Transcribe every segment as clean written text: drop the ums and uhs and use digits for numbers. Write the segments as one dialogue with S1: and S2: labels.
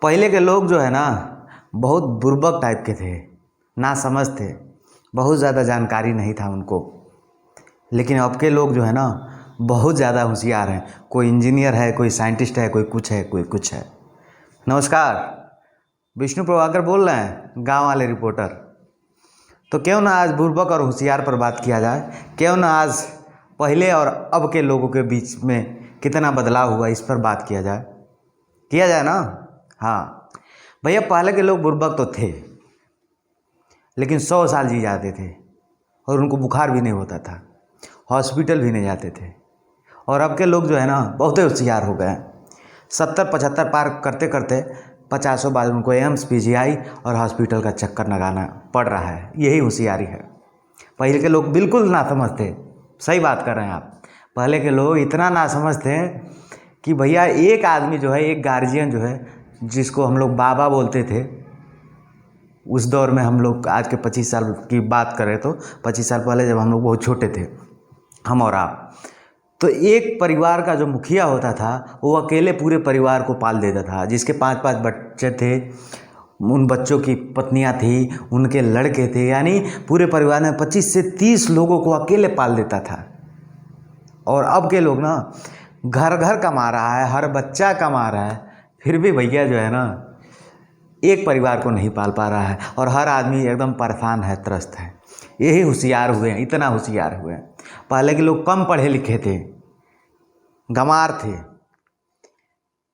S1: पहले के लोग जो है ना बहुत बुर्बक टाइप के थे, ना समझ थे, बहुत ज़्यादा जानकारी नहीं था उनको। लेकिन अब के लोग जो है ना बहुत ज़्यादा होशियार हैं। कोई इंजीनियर है, कोई साइंटिस्ट है, कोई कुछ है, कोई कुछ है। नमस्कार, विष्णु प्रभाकर बोल रहे हैं, गांव वाले रिपोर्टर। तो क्यों ना आज बुर्बक और होशियार पर बात किया जाए। क्यों ना आज पहले और अब के लोगों के बीच में कितना बदलाव हुआ इस पर बात किया जाए ना। हाँ भैया, पहले के लोग बुर्बक तो थे लेकिन 100 साल जी जाते थे और उनको बुखार भी नहीं होता था, हॉस्पिटल भी नहीं जाते थे। और अब के लोग जो है ना बहुत होशियार हो गए हैं। 70-75 पार करते करते 50 बार उनको एम्स पीजीआई और हॉस्पिटल का चक्कर लगाना पड़ रहा है। यही होशियारी है। पहले के लोग बिल्कुल नासमझ थे। सही बात कर रहे हैं आप। पहले के लोग इतना नासमझ थे कि भैया एक आदमी जो है, एक गार्जियन जो है, जिसको हम लोग बाबा बोलते थे उस दौर में, हम लोग आज के 25 साल की बात करें तो 25 साल पहले जब हम लोग बहुत छोटे थे, हम और आप, तो एक परिवार का जो मुखिया होता था वो अकेले पूरे परिवार को पाल देता था। जिसके 5-5 बच्चे थे, उन बच्चों की पत्नियां थी, उनके लड़के थे, यानी पूरे परिवार में 25 से 30 लोगों को अकेले पाल देता था। और अब के लोग ना घर घर कमा रहा है, हर बच्चा कमा रहा है, फिर भी भैया जो है ना एक परिवार को नहीं पाल पा रहा है और हर आदमी एकदम परेशान है, त्रस्त है। यही होशियार हुए हैं, इतना होशियार हुए हैं। पहले के लोग कम पढ़े लिखे थे, गंवार थे।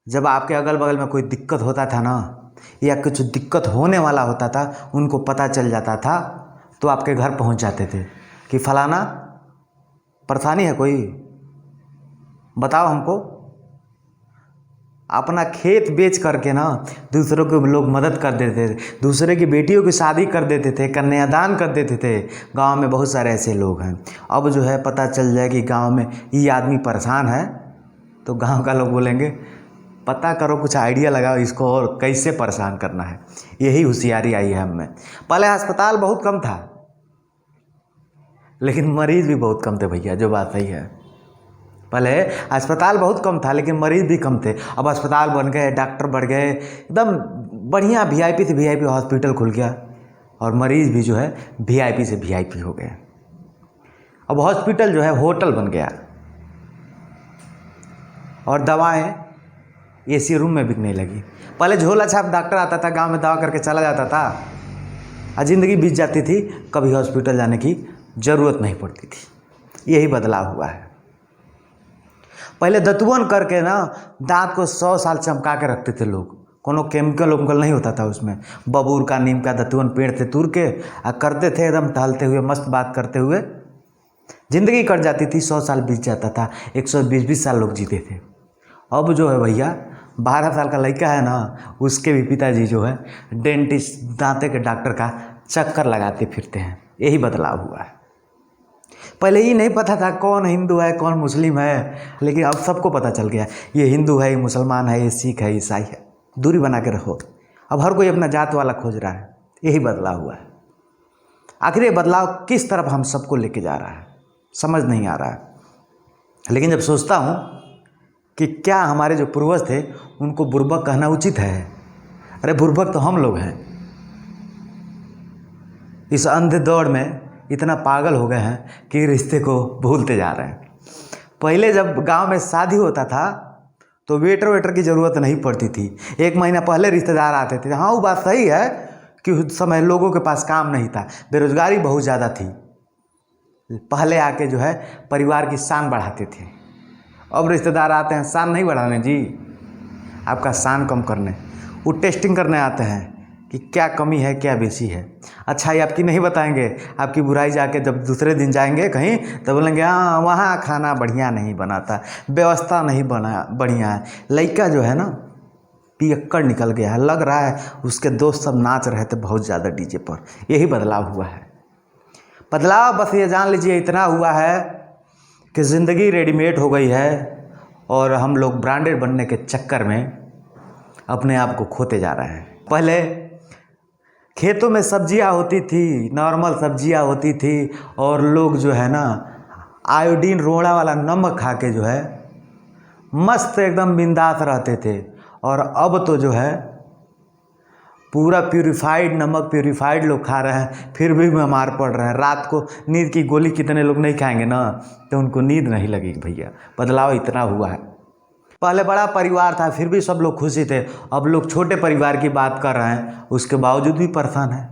S1: जब आपके अगल बगल में कोई दिक्कत होता था ना, या कुछ दिक्कत होने वाला होता था, उनको पता चल जाता था तो आपके घर पहुंच जाते थे कि फलाना परेशानी है, कोई बताओ हमको। अपना खेत बेच करके ना दूसरों को लोग मदद कर देते थे, दूसरे की बेटियों की शादी कर देते थे, कन्यादान कर देते थे। गांव में बहुत सारे ऐसे लोग हैं। अब जो है पता चल जाए कि गांव में ये आदमी परेशान है तो गांव का लोग बोलेंगे पता करो, कुछ आइडिया लगाओ इसको और कैसे परेशान करना है। यही होशियारी आई है हम में। पहले अस्पताल बहुत कम था लेकिन मरीज़ भी बहुत कम थे भैया, जो बात सही है। पहले अस्पताल बहुत कम था लेकिन मरीज़ भी कम थे। अब अस्पताल बन गए, डॉक्टर बढ़ गए, एकदम बढ़िया वीआईपी से वीआईपी हॉस्पिटल खुल गया और मरीज़ भी जो है वीआईपी से वीआईपी हो गए। अब हॉस्पिटल जो है होटल बन गया और दवाएं एसी रूम में बिकने लगी। पहले झोला छाप डॉक्टर आता था, गांव में दवा करके चला जाता था और ज़िंदगी बीत जाती थी, कभी हॉस्पिटल जाने की ज़रूरत नहीं पड़ती थी। यही बदलाव हुआ है। पहले दतुअन करके ना दांत को 100 साल चमका के रखते थे लोग। कोनो केमिकल उमिकल नहीं होता था उसमें। बबूर का, नीम का दतुअन पेड़ थे, तूर के करते थे, एकदम टहलते हुए, मस्त बात करते हुए ज़िंदगी कट जाती थी। 100 साल बीत जाता था, 120-20 साल लोग जीते थे। अब जो है भैया 12 साल का लड़का है ना, उसके भी पिताजी जो है डेंटिस्ट, दांते के डॉक्टर का चक्कर लगाते फिरते हैं। यही बदलाव हुआ है। पहले ये नहीं पता था कौन हिंदू है कौन मुस्लिम है, लेकिन अब सबको पता चल गया ये हिंदू है, ये मुसलमान है, ये सिख है, ईसाई है। दूरी बना के रखो। अब हर कोई अपना जात वाला खोज रहा है। यही बदलाव हुआ है। आखिर ये बदलाव किस तरफ हम सबको लेके जा रहा है समझ नहीं आ रहा है। लेकिन जब सोचता हूँ कि क्या हमारे जो पूर्वज थे उनको बुर्बक कहना उचित है? अरे बुर्बक तो हम लोग हैं। इस अंधे दौड़ में इतना पागल हो गए हैं कि रिश्ते को भूलते जा रहे हैं। पहले जब गांव में शादी होता था तो वेटर की ज़रूरत नहीं पड़ती थी। 1 महीना पहले रिश्तेदार आते थे। हाँ, वो बात सही है कि उस समय लोगों के पास काम नहीं था, बेरोजगारी बहुत ज़्यादा थी। पहले आके जो है परिवार की शान बढ़ाते थे। अब रिश्तेदार आते हैं शान नहीं बढ़ाने जी, आपका शान कम करने। वो टेस्टिंग करने आते हैं कि क्या कमी है, क्या बेसी है। अच्छाई आपकी नहीं बताएंगे, आपकी बुराई जाके जब दूसरे दिन जाएंगे कहीं तो बोलेंगे हाँ वहाँ खाना बढ़िया नहीं बनाता, व्यवस्था नहीं बना बढ़िया है। लड़का जो है ना पियक्कड़ निकल गया है, लग रहा है उसके दोस्त सब नाच रहे थे बहुत ज़्यादा डीजे पर। यही बदलाव हुआ है। बदलाव बस ये जान लीजिए इतना हुआ है कि ज़िंदगी रेडीमेड हो गई है और हम लोग ब्रांडेड बनने के चक्कर में अपने आप को खोते जा रहे हैं। पहले खेतों में सब्जियां होती थी, नॉर्मल सब्जियां होती थी और लोग जो है ना आयोडीन रोड़ा वाला नमक खा के जो है मस्त एकदम बिंदास रहते थे। और अब तो जो है पूरा प्यूरिफाइड नमक प्यूरिफाइड लोग खा रहे हैं, फिर भी बीमार पड़ रहे हैं। रात को नींद की गोली कितने लोग नहीं खाएंगे ना, तो उनको नींद नहीं लगेगी भैया। बदलाव इतना हुआ है। पहले बड़ा परिवार था, फिर भी सब लोग खुशी थे। अब लोग छोटे परिवार की बात कर रहे हैं, उसके बावजूद भी परेशान है।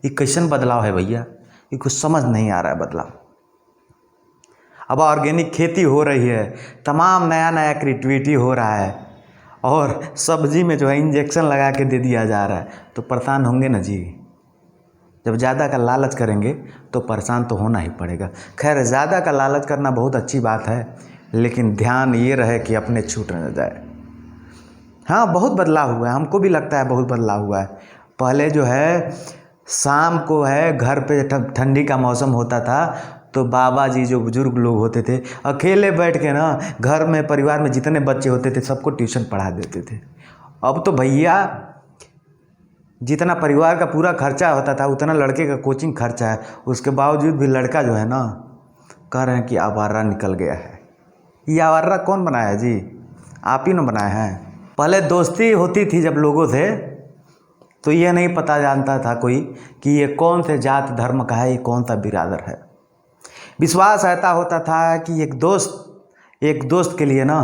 S1: ये कैसन बदलाव है भैया, ये कुछ समझ नहीं आ रहा है बदलाव। अब ऑर्गेनिक खेती हो रही है, तमाम नया नया क्रिएटिविटी हो रहा है, और सब्जी में जो है इंजेक्शन लगा के दे दिया जा रहा है, तो परेशान होंगे ना जी। जब ज़्यादा का लालच करेंगे तो परेशान तो होना ही पड़ेगा। खैर, ज़्यादा का लालच करना बहुत अच्छी बात है, लेकिन ध्यान ये रहे कि अपने छूट न जाए। हाँ, बहुत बदलाव हुआ है, हमको भी लगता है बहुत बदलाव हुआ है। पहले जो है शाम को है घर पे ठंडी का मौसम होता था, तो बाबा जी जो बुजुर्ग लोग होते थे अकेले बैठ के ना घर में परिवार में जितने बच्चे होते थे सबको ट्यूशन पढ़ा देते थे। अब तो भैया जितना परिवार का पूरा खर्चा होता था उतना लड़के का कोचिंग खर्चा है, उसके बावजूद भी लड़का जो है ना कह रहे हैं कि आवारा निकल गया है। ये आवारा कौन बनाया जी? आप ही ने बनाया है। पहले दोस्ती होती थी जब लोगों से, तो ये नहीं पता जानता था कोई कि ये कौन से जात धर्म का है, ये कौन सा बिरादर है। विश्वास ऐसा होता था कि एक दोस्त के लिए ना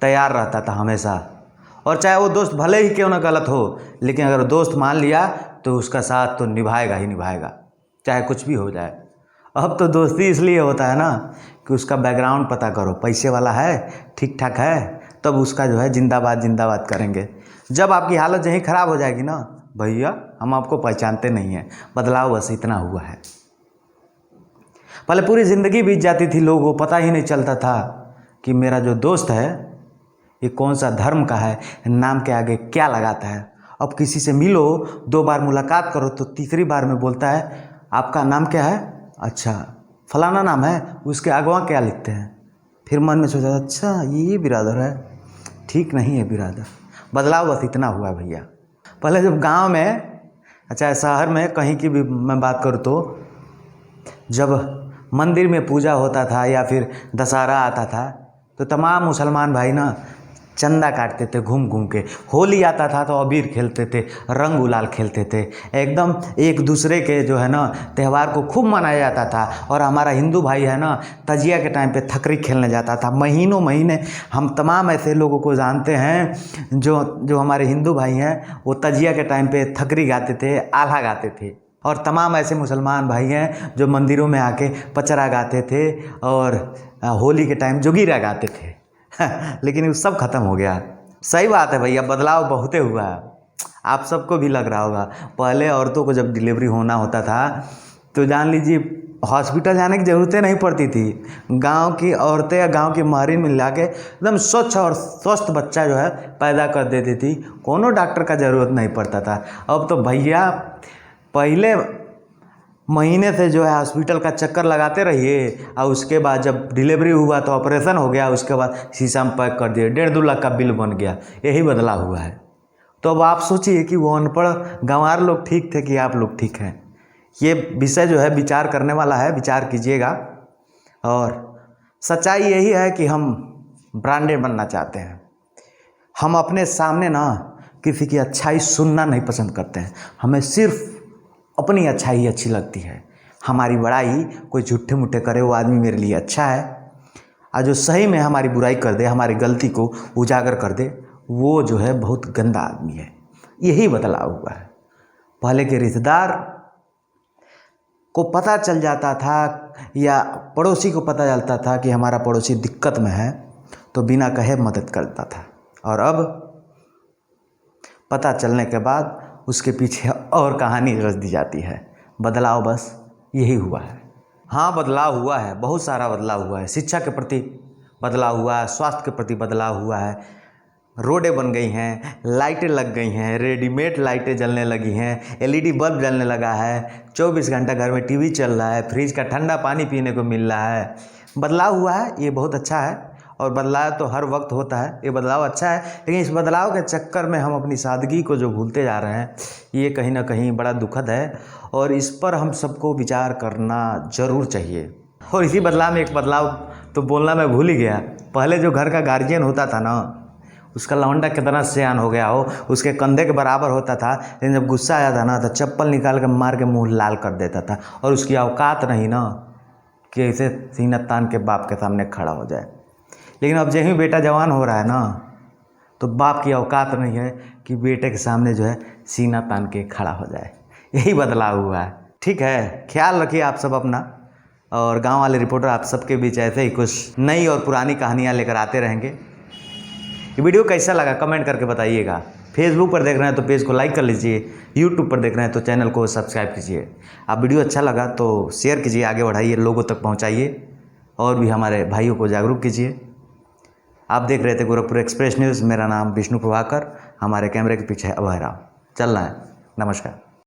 S1: तैयार रहता था हमेशा, और चाहे वो दोस्त भले ही क्यों ना गलत हो, लेकिन अगर दोस्त मान लिया तो उसका साथ तो निभाएगा ही निभाएगा, चाहे कुछ भी हो जाए। अब तो दोस्ती इसलिए होता है ना कि उसका बैकग्राउंड पता करो, पैसे वाला है, ठीक ठाक है, तब उसका जो है जिंदाबाद जिंदाबाद करेंगे। जब आपकी हालत यहीं ख़राब हो जाएगी ना भैया, हम आपको पहचानते नहीं हैं। बदलाव बस इतना हुआ है। पहले पूरी ज़िंदगी बीत जाती थी, लोगों को पता ही नहीं चलता था कि मेरा जो दोस्त है ये कौन सा धर्म का है, नाम के आगे क्या लगाता है। अब किसी से मिलो, 2 बार मुलाकात करो तो तीसरी बार में बोलता है आपका नाम क्या है? अच्छा फलाना नाम है, उसके अगवा क्या लिखते हैं। फिर मन में सोचा अच्छा ये बिरादर है, ठीक नहीं है बिरादर। बदलाव बस इतना हुआ भैया। पहले जब गांव में, अच्छा शहर में कहीं की भी मैं बात करूँ, तो जब मंदिर में पूजा होता था या फिर दशहरा आता था तो तमाम मुसलमान भाई ना चंदा काटते थे घूम घूम के। होली आता था तो अबीर खेलते थे, रंग गुलाल खेलते थे, एकदम एक दूसरे के जो है ना त्यौहार को खूब मनाया जाता था। और हमारा हिंदू भाई है ना तजिया के टाइम पे थकरी खेलने जाता था। महीनों महीने हम तमाम ऐसे लोगों को जानते हैं जो हमारे हिंदू भाई हैं, वो तजिया के टाइम पे थकरी गाते थे, आल्हा गाते थे। और तमाम ऐसे मुसलमान भाई हैं जो मंदिरों में आके पचरा गाते थे और होली के टाइम जोगीरा गाते थे। लेकिन वो सब खत्म हो गया। सही बात है भैया, बदलाव बहुते हुआ है, आप सबको भी लग रहा होगा। पहले औरतों को जब डिलीवरी होना होता था तो जान लीजिए हॉस्पिटल जाने की ज़रूरतें नहीं पड़ती थी। गांव की औरतें या गांव की महरीन मिला के एकदम स्वच्छ और स्वस्थ बच्चा जो है पैदा कर देती थी, कोनो डॉक्टर का ज़रूरत नहीं पड़ता था। अब तो भैया पहले महीने से जो है हॉस्पिटल का चक्कर लगाते रहिए, और उसके बाद जब डिलीवरी हुआ तो ऑपरेशन हो गया, उसके बाद शीशा में पैक कर दिए, 1.5-2 लाख का बिल बन गया। यही बदलाव हुआ है। तो अब आप सोचिए कि वो अनपढ़ गंवार लोग ठीक थे कि आप लोग ठीक हैं। ये विषय जो है विचार करने वाला है, विचार कीजिएगा। और सच्चाई यही है कि हम ब्रांडेड बनना चाहते हैं। हम अपने सामने ना किसी की अच्छाई सुनना नहीं पसंद करते हैं, हमें सिर्फ अपनी अच्छाई ही अच्छी लगती है। हमारी बड़ाई कोई झूठे मुट्ठे करे वो आदमी मेरे लिए अच्छा है, और जो सही में हमारी बुराई कर दे, हमारी गलती को उजागर कर दे, वो जो है बहुत गंदा आदमी है। यही बदलाव हुआ है। पहले के रिश्तेदार को पता चल जाता था या पड़ोसी को पता चलता था कि हमारा पड़ोसी दिक्कत में है तो बिना कहे मदद करता था, और अब पता चलने के बाद उसके पीछे और कहानी रच दी जाती है। बदलाव बस यही हुआ है। हाँ, बदलाव हुआ है, बहुत सारा बदलाव हुआ है। शिक्षा के प्रति बदलाव हुआ है, स्वास्थ्य के प्रति बदलाव हुआ है, रोडें बन गई हैं, लाइटें लग गई हैं, रेडीमेड लाइटें जलने लगी हैं, एलईडी बल्ब जलने लगा है, 24 घंटा घर में टीवी चल रहा है, फ्रिज का ठंडा पानी पीने को मिल रहा है। बदलाव हुआ है, ये बहुत अच्छा है, और बदलाव तो हर वक्त होता है, ये बदलाव अच्छा है। लेकिन इस बदलाव के चक्कर में हम अपनी सादगी को जो भूलते जा रहे हैं, ये कहीं ना कहीं बड़ा दुखद है, और इस पर हम सबको विचार करना ज़रूर चाहिए। और इसी बदलाव में एक बदलाव तो बोलना मैं भूल ही गया। पहले जो घर का गार्जियन होता था ना, उसका लौंडा कितना सयान हो गया हो, उसके कंधे के बराबर होता था, लेकिन जब गुस्सा आया था ना तो चप्पल निकाल के मार के मुंह लाल कर देता था। और उसकी औकात नहीं ना कि ऐसे सीना तान के बाप के सामने खड़ा हो जाए। लेकिन अब यही बेटा जवान हो रहा है ना, तो बाप की औकात नहीं है कि बेटे के सामने जो है सीना तान के खड़ा हो जाए। यही बदलाव हुआ है। ठीक है, ख्याल रखिए आप सब अपना, और गांव वाले रिपोर्टर आप सबके बीच ऐसे ही कुछ नई और पुरानी कहानियां लेकर आते रहेंगे। ये वीडियो कैसा लगा कमेंट करके बताइएगा। फेसबुक पर देख रहे हैं तो पेज को लाइक कर लीजिए, यूट्यूब पर देख रहे हैं तो चैनल को सब्सक्राइब कीजिए। आप वीडियो अच्छा लगा तो शेयर कीजिए, आगे बढ़ाइए, लोगों तक पहुँचाइए और भी हमारे भाइयों को जागरूक कीजिए। आप देख रहे थे गोरखपुर एक्सप्रेस न्यूज़। मेरा नाम विष्णु प्रभाकर, हमारे कैमरे के पीछे अभय राव। चलना है। नमस्कार।